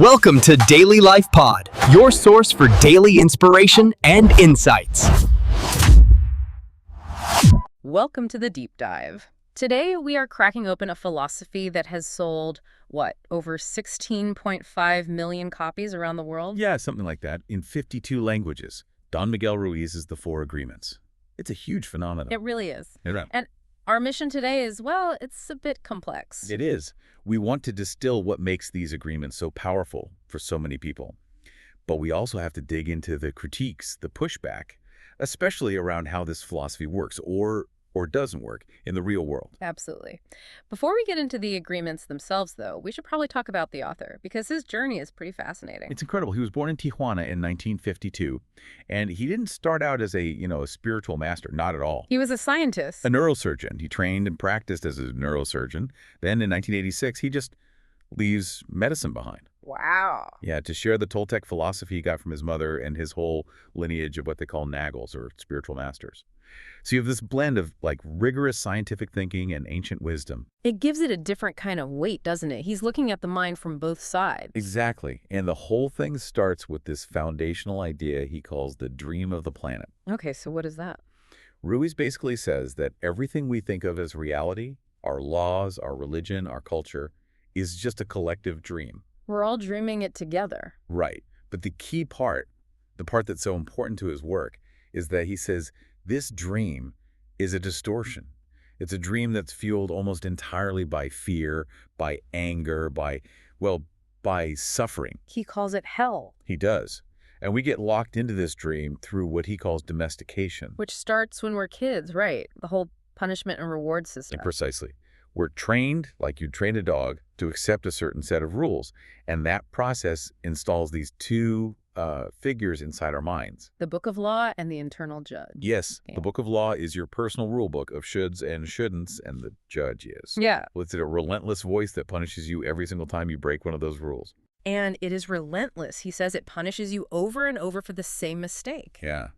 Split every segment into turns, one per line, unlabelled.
Welcome to Daily Life Pod, your source for daily inspiration and insights.
Welcome to the deep dive. Today we are cracking open a philosophy that has sold, over 16.5 million copies around the world?
Yeah, something like that, in 52 languages. Don Miguel Ruiz is The Four Agreements. It's a huge phenomenon.
It really is.
Yeah.
And our mission today is, it's a bit complex.
It is. We want to distill what makes these agreements so powerful for so many people. But we also have to dig into the critiques, the pushback, especially around how this philosophy works or doesn't work in the real world.
Absolutely. Before we get into the agreements themselves, though, we should probably talk about the author, because his journey is pretty fascinating.
It's incredible. He was born in Tijuana in 1952, and he didn't start out as a spiritual master, not at all.
He was a scientist.
A neurosurgeon. He trained and practiced as a neurosurgeon. Then in 1986, he just leaves medicine behind.
Wow.
Yeah, to share the Toltec philosophy he got from his mother and his whole lineage of what they call nagels, or spiritual masters. So you have this blend of rigorous scientific thinking and ancient wisdom.
It gives it a different kind of weight, doesn't it? He's looking at the mind from both sides.
Exactly. And the whole thing starts with this foundational idea he calls the dream of the planet.
Okay, so what is that?
Ruiz basically says that everything we think of as reality, our laws, our religion, our culture, is just a collective dream.
We're all dreaming it together.
Right. But the key part, the part that's so important to his work, is that he says this dream is a distortion. It's a dream that's fueled almost entirely by fear, by anger, by suffering.
He calls it hell.
He does. And we get locked into this dream through what he calls domestication.
Which starts when we're kids, right? The whole punishment and reward system.
Precisely. We're trained, like you'd train a dog, to accept a certain set of rules. And that process installs these two figures inside our minds.
The book of law and the internal judge.
Yes,
Yeah.
The book of law is your personal rule book of shoulds and shouldn'ts, and the judge is.
Yeah.
Well, it's a relentless voice that punishes you every single time you break one of those rules.
And it is relentless. He says it punishes you over and over for the same mistake.
Yeah.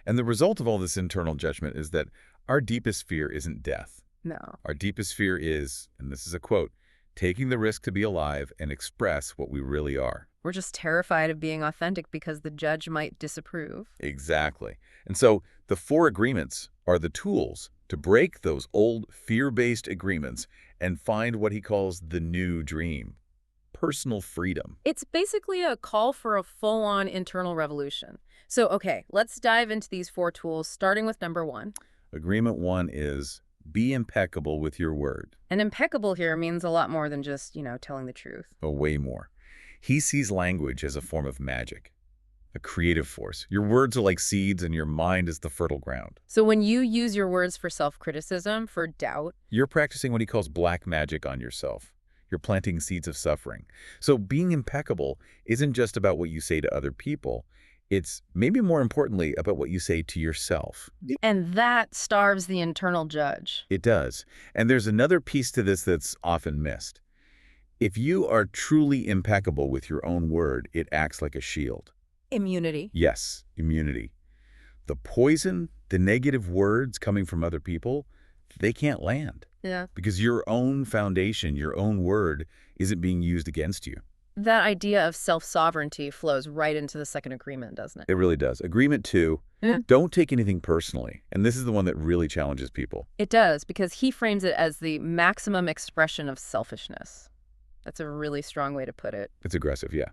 And the result of all this internal judgment is that our deepest fear isn't death.
No.
Our deepest fear is, and this is a quote, taking the risk to be alive and express what we really are.
We're just terrified of being authentic because the judge might disapprove.
Exactly. And so the four agreements are the tools to break those old fear-based agreements and find what he calls the new dream, personal freedom.
It's basically a call for a full-on internal revolution. So, okay, let's dive into these four tools, starting with number one.
Agreement one is be impeccable with your word.
And impeccable here means a lot more than just, telling the truth.
Oh, way more. He sees language as a form of magic, a creative force. Your words are like seeds and your mind is the fertile ground.
So when you use your words for self-criticism, for doubt,
You're practicing what he calls black magic on yourself. You're planting seeds of suffering. So being impeccable isn't just about what you say to other people. It's maybe more importantly about what you say to yourself.
and that starves the internal judge.
It does. And there's another piece to this that's often missed. If you are truly impeccable with your own word, it acts like a shield.
Immunity.
Yes, immunity. The poison, the negative words coming from other people, they can't land.
Yeah.
Because your own foundation, your own word, isn't being used against you.
That idea of self-sovereignty flows right into the second agreement, doesn't it?
It really does. Agreement two, don't take anything personally. And this is the one that really challenges people.
It does, because he frames it as the maximum expression of selfishness. That's a really strong way to put it.
It's aggressive, yeah.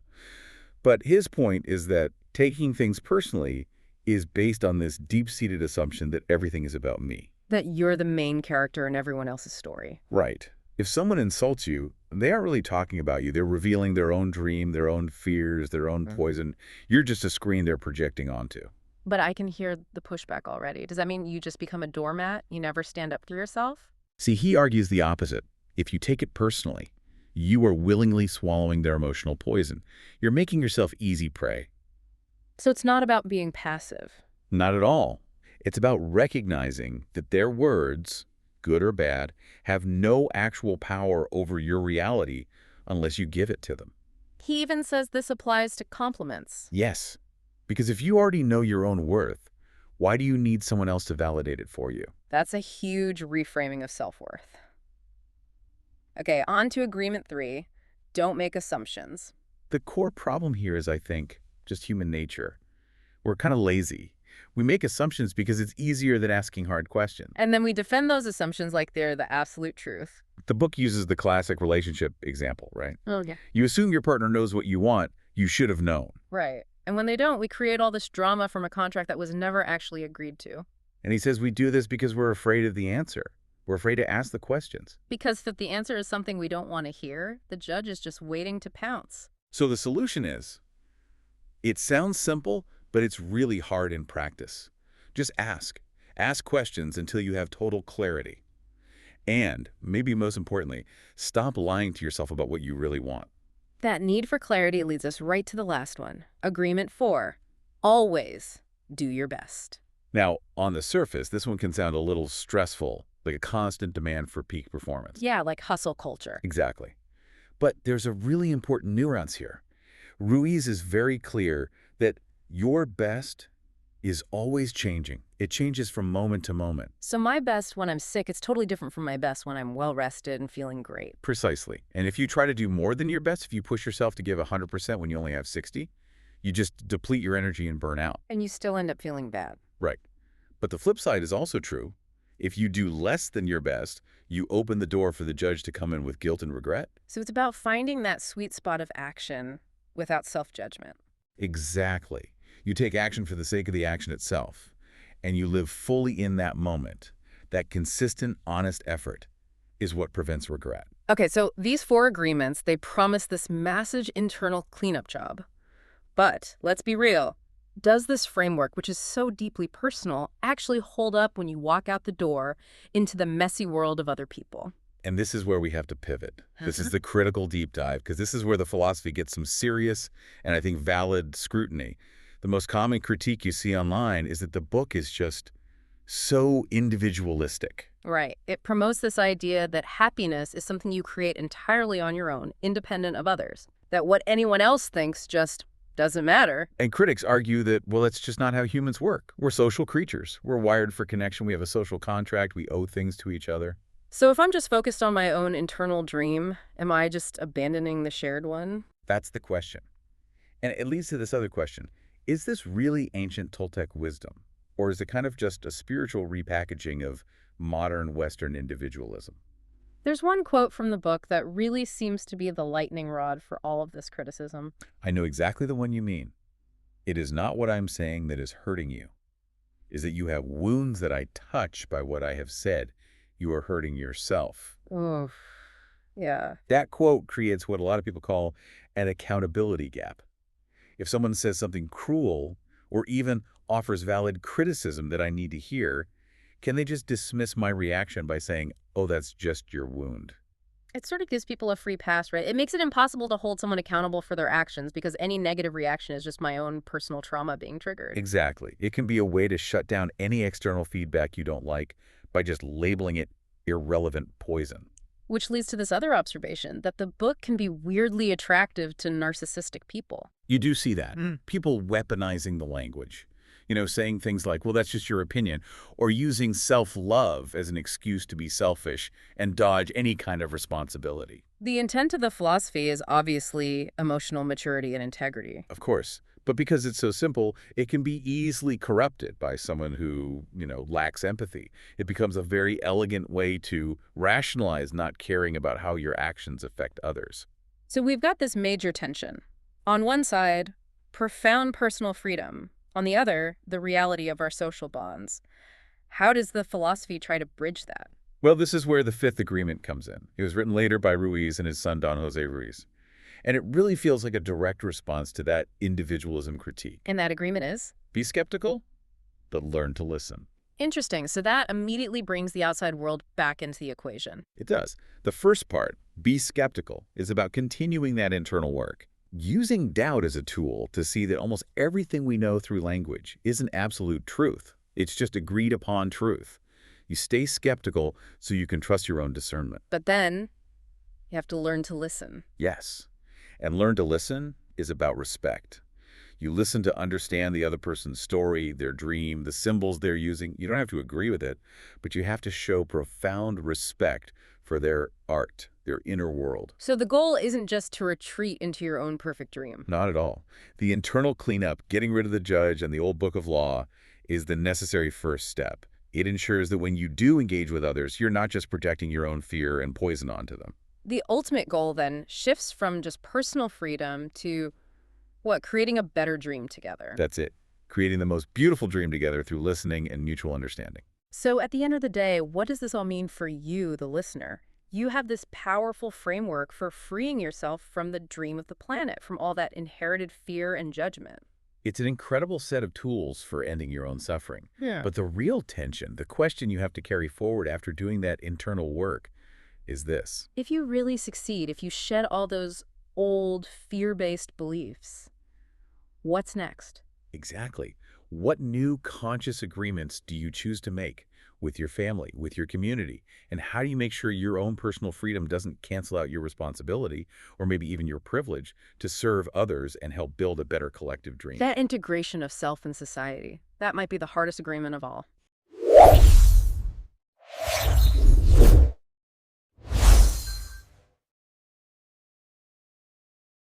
But his point is that taking things personally is based on this deep-seated assumption that everything is about me.
That you're the main character in everyone else's story.
Right. If someone insults you, they aren't really talking about you. They're revealing their own dream, their own fears, their own poison. You're just a screen they're projecting onto.
But I can hear the pushback already. Does that mean you just become a doormat? You never stand up for yourself?
See, he argues the opposite. If you take it personally, you are willingly swallowing their emotional poison. You're making yourself easy prey.
So it's not about being passive.
Not at all. It's about recognizing that their words, good or bad, have no actual power over your reality unless you give it to them.
He even says this applies to compliments.
Yes, because if you already know your own worth, why do you need someone else to validate it for you?
That's a huge reframing of self-worth. Okay, on to agreement 3. Don't make assumptions.
The core problem here is, I think, just human nature. We're kind of lazy. We make assumptions because it's easier than asking hard questions.
And then we defend those assumptions like they're the absolute truth.
The book uses the classic relationship example, right?
Oh, yeah.
You assume your partner knows what you want. You should have known.
Right. And when they don't, we create all this drama from a contract that was never actually agreed to.
And he says we do this because we're afraid of the answer. We're afraid to ask the questions.
Because if the answer is something we don't want to hear, the judge is just waiting to pounce.
So the solution is, it sounds simple, but it's really hard in practice. Just ask. Ask questions until you have total clarity. And, maybe most importantly, stop lying to yourself about what you really want.
That need for clarity leads us right to the last one. Agreement 4. Always do your best.
Now, on the surface, this one can sound a little stressful, like a constant demand for peak performance.
Yeah, like hustle culture.
Exactly. But there's a really important nuance here. Ruiz is very clear that your best is always changing. It changes from moment to moment.
So my best when I'm sick is totally different from my best when I'm well-rested and feeling great.
Precisely. And if you try to do more than your best, if you push yourself to give 100% when you only have 60, you just deplete your energy and burn out.
And you still end up feeling bad.
Right. But the flip side is also true. If you do less than your best, you open the door for the judge to come in with guilt and regret.
So it's about finding that sweet spot of action without self-judgment.
Exactly. You take action for the sake of the action itself, and you live fully in that moment. That consistent, honest effort is what prevents regret.
Okay, so these 4 agreements, they promise this massive internal cleanup job. But let's be real. Does this framework, which is so deeply personal, actually hold up when you walk out the door into the messy world of other people?
And this is where we have to pivot. This is the critical deep dive, because this is where the philosophy gets some serious and I think valid scrutiny. The most common critique you see online is that the book is just so individualistic.
Right. It promotes this idea that happiness is something you create entirely on your own, independent of others. That what anyone else thinks just doesn't matter.
And critics argue that, well, that's just not how humans work. We're social creatures. We're wired for connection. We have a social contract. We owe things to each other.
So if I'm just focused on my own internal dream, am I just abandoning the shared one?
That's the question. And it leads to this other question. Is this really ancient Toltec wisdom? Or is it kind of just a spiritual repackaging of modern Western individualism?
There's one quote from the book that really seems to be the lightning rod for all of this criticism.
I know exactly the one you mean. It is not what I'm saying that is hurting you. Is that you have wounds that I touch by what I have said. You are hurting yourself.
Oh, yeah.
That quote creates what a lot of people call an accountability gap. If someone says something cruel or even offers valid criticism that I need to hear, can they just dismiss my reaction by saying, oh, that's just your wound?
It sort of gives people a free pass, right? It makes it impossible to hold someone accountable for their actions because any negative reaction is just my own personal trauma being triggered.
Exactly. It can be a way to shut down any external feedback you don't like by just labeling it irrelevant poison.
Which leads to this other observation, that the book can be weirdly attractive to narcissistic people.
You do see that. People weaponizing the language. Saying things like, well, that's just your opinion, or using self-love as an excuse to be selfish and dodge any kind of responsibility.
The intent of the philosophy is obviously emotional maturity and integrity.
Of course. But because it's so simple, it can be easily corrupted by someone who, lacks empathy. It becomes a very elegant way to rationalize not caring about how your actions affect others.
So we've got this major tension. On one side, profound personal freedom. On the other, the reality of our social bonds. How does the philosophy try to bridge that?
Well, this is where the 5th agreement comes in. It was written later by Ruiz and his son, Don Jose Ruiz. And it really feels like a direct response to that individualism critique.
And that agreement is?
Be skeptical, but learn to listen.
Interesting. So that immediately brings the outside world back into the equation.
It does. The first part, be skeptical, is about continuing that internal work. Using doubt as a tool to see that almost everything we know through language isn't absolute truth. It's just agreed upon truth. You stay skeptical so you can trust your own discernment.
But then you have to learn to listen.
Yes. And learn to listen is about respect. You listen to understand the other person's story, their dream, the symbols they're using. You don't have to agree with it, but you have to show profound respect for for their art, their inner world.
So the goal isn't just to retreat into your own perfect dream.
Not at all. The internal cleanup, getting rid of the judge and the old book of law, is the necessary first step. It ensures that when you do engage with others, you're not just projecting your own fear and poison onto them.
The ultimate goal then shifts from just personal freedom to, creating a better dream together.
That's it. Creating the most beautiful dream together through listening and mutual understanding.
So at the end of the day, what does this all mean for you, the listener? You have this powerful framework for freeing yourself from the dream of the planet, from all that inherited fear and judgment.
It's an incredible set of tools for ending your own suffering.
Yeah.
But the real tension, the question you have to carry forward after doing that internal work, is this.
If you really succeed, if you shed all those old fear-based beliefs, what's next?
Exactly. What new conscious agreements do you choose to make with your family, with your community? And how do you make sure your own personal freedom doesn't cancel out your responsibility, or maybe even your privilege, to serve others and help build a better collective dream?
That integration of self and society, that might be the hardest agreement of all.